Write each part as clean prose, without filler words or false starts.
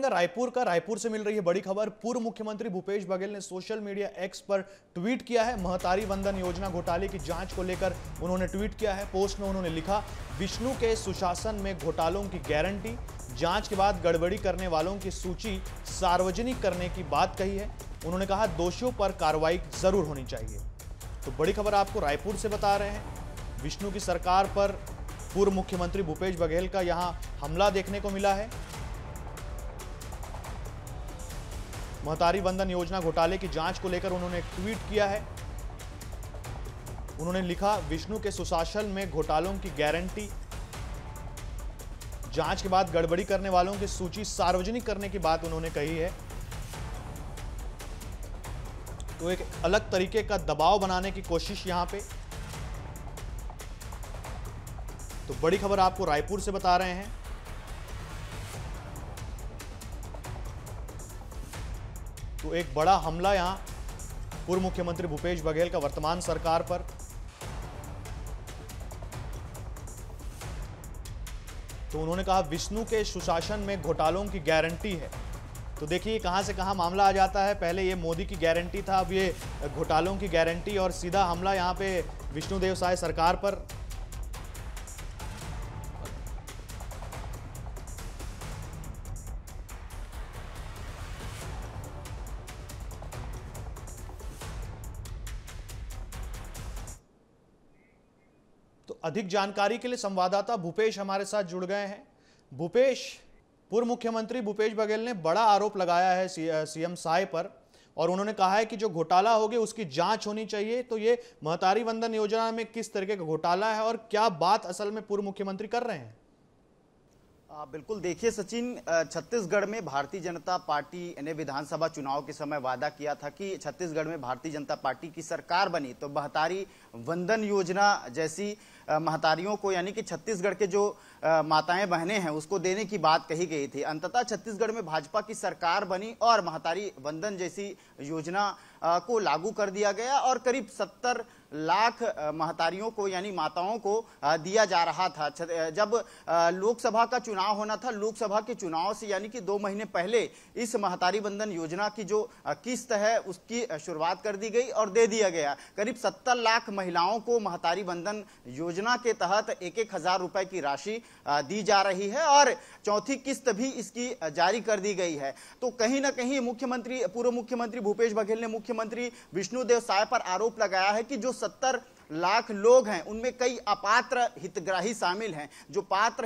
रायपुर से मिल रही है बड़ी खबर। पूर्व मुख्यमंत्री भूपेश बघेल ने सोशल मीडिया एक्स पर ट्वीट किया है। महतारी वंदन योजना घोटाले की जांच को लेकर उन्होंने ट्वीट किया है। पोस्ट में उन्होंने लिखा, विष्णु के सुशासन में घोटालों की गारंटी, जांच के बाद गड़बड़ी करने वालों की सूची सार्वजनिक करने की बात कही है। उन्होंने कहा, दोषियों पर कार्रवाई जरूर होनी चाहिए। तो बड़ी खबर आपको रायपुर से बता रहे हैं। विष्णु की सरकार पर पूर्व मुख्यमंत्री भूपेश बघेल का यहां हमला देखने को मिला है। महतारी वंदन योजना घोटाले की जांच को लेकर उन्होंने एक ट्वीट किया है। उन्होंने लिखा, विष्णु के सुशासन में घोटालों की गारंटी, जांच के बाद गड़बड़ी करने वालों की सूची सार्वजनिक करने की बात उन्होंने कही है। तो एक अलग तरीके का दबाव बनाने की कोशिश यहां पे। तो बड़ी खबर आपको रायपुर से बता रहे हैं। तो एक बड़ा हमला यहां पूर्व मुख्यमंत्री भूपेश बघेल का वर्तमान सरकार पर। तो उन्होंने कहा, विष्णु के सुशासन में घोटालों की गारंटी है। तो देखिए कहां से कहां मामला आ जाता है। पहले ये मोदी की गारंटी था, अब ये घोटालों की गारंटी और सीधा हमला यहां पे विष्णुदेव साय सरकार पर। तो अधिक जानकारी के लिए संवाददाता भूपेश हमारे साथ जुड़ गए हैं। भूपेश, पूर्व मुख्यमंत्री भूपेश बघेल ने बड़ा आरोप लगाया है सीएम साय पर और उन्होंने कहा है कि जो घोटाला होगी उसकी जांच होनी चाहिए। तो ये महतारी वंदन योजना में किस तरीके का घोटाला है और क्या बात असल में पूर्व मुख्यमंत्री कर रहे हैं? बिल्कुल, देखिए सचिन, छत्तीसगढ़ में भारतीय जनता पार्टी ने विधानसभा चुनाव के समय वादा किया था कि छत्तीसगढ़ में भारतीय जनता पार्टी की सरकार बनी तो महतारी वंदन योजना जैसी महतारियों को, यानी कि छत्तीसगढ़ के जो माताएं बहनें हैं उसको देने की बात कही गई थी। अंततः छत्तीसगढ़ में भाजपा की सरकार बनी और महतारी वंदन जैसी योजना को लागू कर दिया गया और करीब 70 लाख महतारियों को, यानी माताओं को दिया जा रहा था। जब लोकसभा का चुनाव होना था, लोकसभा के चुनाव से यानी कि 2 महीने पहले इस महतारी वंदन योजना की जो किस्त है उसकी शुरुआत कर दी गई और दे दिया गया। करीब 70 लाख महिलाओं को महतारी वंदन योजना के तहत 1,000 रुपए की राशि दी जा रही है और चौथी किस्त भी इसकी जारी कर दी गई है। तो कहीं ना कहीं पूर्व मुख्यमंत्री भूपेश बघेल ने मुख्यमंत्री विष्णुदेव साय पर आरोप लगाया है कि जो 70 लाख लोग हैं उनमें कई अपात्र हितग्राही शामिल हैं। जो पात्र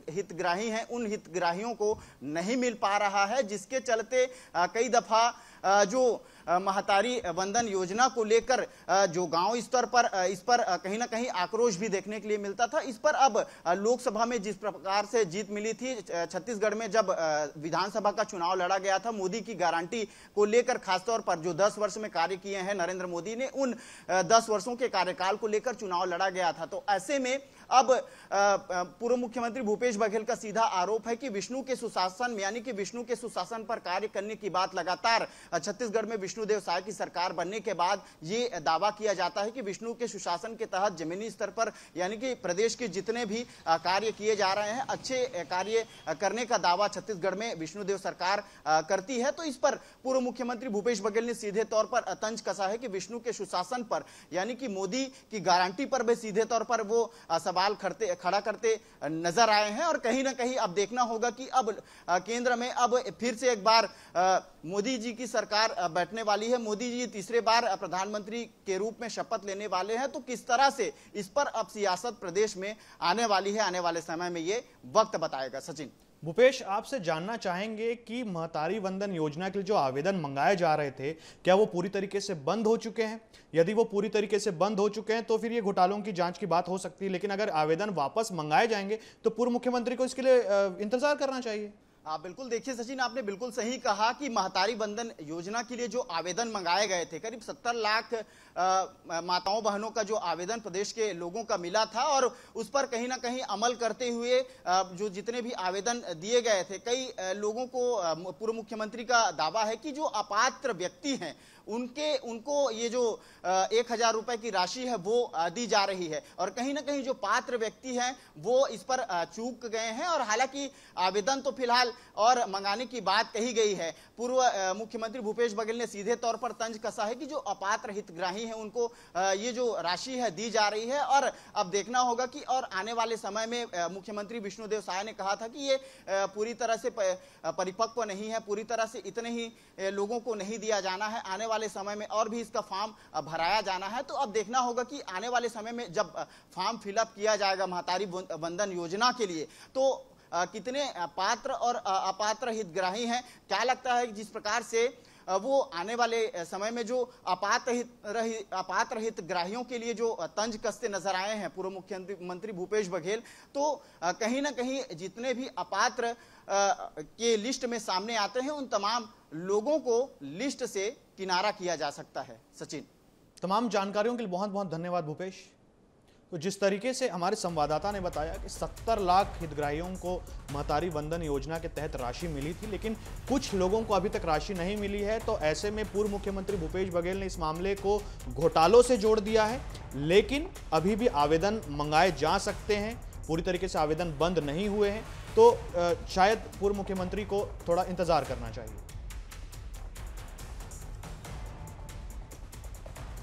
हितग्राही हैं उन हितग्राहियों को नहीं मिल पा रहा है, जिसके चलते कई दफा जो महतारी वंदन योजना को लेकर जो गांव स्तर पर इस पर कहीं ना कहीं आक्रोश भी देखने के लिए मिलता था। इस पर अब लोकसभा में जिस प्रकार से जीत मिली थी, छत्तीसगढ़ में जब विधानसभा का चुनाव लड़ा गया था, मोदी की गारंटी को लेकर खासतौर पर जो 10 वर्ष में कार्य किए हैं नरेंद्र मोदी ने, उन 10 वर्षों के कार्यकाल को लेकर चुनाव लड़ा गया था। तो ऐसे में अब पूर्व मुख्यमंत्री भूपेश बघेल का सीधा आरोप है कि विष्णु के सुशासन में, यानी कि विष्णु के सुशासन पर कार्य करने की बात लगातार छत्तीसगढ़ में विष्णुदेव साय की सरकार बनने के बाद ये दावा किया जाता है कि विष्णु के सुशासन के तहत जमीनी स्तर पर, यानी कि प्रदेश के जितने भी कार्य किए जा रहे हैं, अच्छे कार्य करने का दावा छत्तीसगढ़ में विष्णुदेव सरकार करती है। तो इस पर पूर्व मुख्यमंत्री भूपेश बघेल ने सीधे तौर पर तंज कसा है कि विष्णु के सुशासन पर, यानी कि मोदी की गारंटी पर भी सीधे तौर पर वो सवाल खड़ा करते नजर आए हैं। और कहीं ना कहीं अब देखना होगा कि अब केंद्र में अब फिर से एक बार मोदी जी की सरकार बैठने वाली है। मोदी जी तीसरे बार प्रधानमंत्री के रूप में शपथ लेने वाले हैं। तो किस तरह से इस पर अब सियासत प्रदेश में आने वाली है, आने वाले समय में ये वक्त बताएगा। सचिन, भूपेश, आपसे जानना चाहेंगे कि महतारी वंदन योजना के लिए जो आवेदन मंगाए जा रहे थे, क्या वो पूरी तरीके से बंद हो चुके हैं? यदि वो पूरी तरीके से बंद हो चुके हैं तो फिर ये घोटालों की जांच की बात हो सकती है, लेकिन अगर आवेदन वापस मंगाए जाएंगे तो पूर्व मुख्यमंत्री को इसके लिए इंतजार करना चाहिए। बिल्कुल, देखिए सचिन, आपने बिल्कुल सही कहा कि महतारी वंदन योजना के लिए जो आवेदन मंगाए गए थे, करीब 70 लाख माताओं बहनों का जो आवेदन प्रदेश के लोगों का मिला था और उस पर कहीं ना कहीं अमल करते हुए जो जितने भी आवेदन दिए गए थे, कई लोगों को पूर्व मुख्यमंत्री का दावा है कि जो अपात्र व्यक्ति हैं उनको ये जो 1,000 रुपए की राशि है वो दी जा रही है और कहीं ना कहीं जो पात्र व्यक्ति हैं वो इस पर चूक गए हैं। और हालांकि आवेदन तो फिलहाल और मंगाने की बात कही गई है। पूर्व मुख्यमंत्री भूपेश बघेल ने सीधे तौर पर तंज कसा है कि जो अपात्र हितग्राही हैं उनको ये जो राशि है दी जा रही है, और अब देखना होगा कि और आने वाले समय में मुख्यमंत्री विष्णुदेव साय ने कहा था कि ये पूरी तरह से परिपक्व नहीं है, पूरी तरह से इतने ही लोगों को नहीं दिया जाना है, आने वाले समय में और भी इसका फॉर्म भराया जाना है। तो अब देखना होगा कि आने वाले समय में जब फॉर्म फिलअप किया जाएगा महतारी वंदन योजना के लिए, तो कितने पात्र और अपात्र हितग्राही हैं। क्या लगता है कि जिस प्रकार से वो आने वाले समय में जो अपात्र हितग्राहियों के लिए जो तंज कसते नजर आए हैं पूर्व मुख्यमंत्री भूपेश बघेल, तो कहीं ना कहीं जितने भी अपात्र के लिस्ट में सामने आते हैं उन तमाम लोगों को लिस्ट से किनारा किया जा सकता है। सचिन, तमाम जानकारियों के लिए बहुत बहुत धन्यवाद भूपेश। तो जिस तरीके से हमारे संवाददाता ने बताया कि 70 लाख हितग्राहियों को महतारी वंदन योजना के तहत राशि मिली थी, लेकिन कुछ लोगों को अभी तक राशि नहीं मिली है। तो ऐसे में पूर्व मुख्यमंत्री भूपेश बघेल ने इस मामले को घोटालों से जोड़ दिया है, लेकिन अभी भी आवेदन मंगाए जा सकते हैं, पूरी तरीके से आवेदन बंद नहीं हुए हैं। तो शायद पूर्व मुख्यमंत्री को थोड़ा इंतजार करना चाहिए।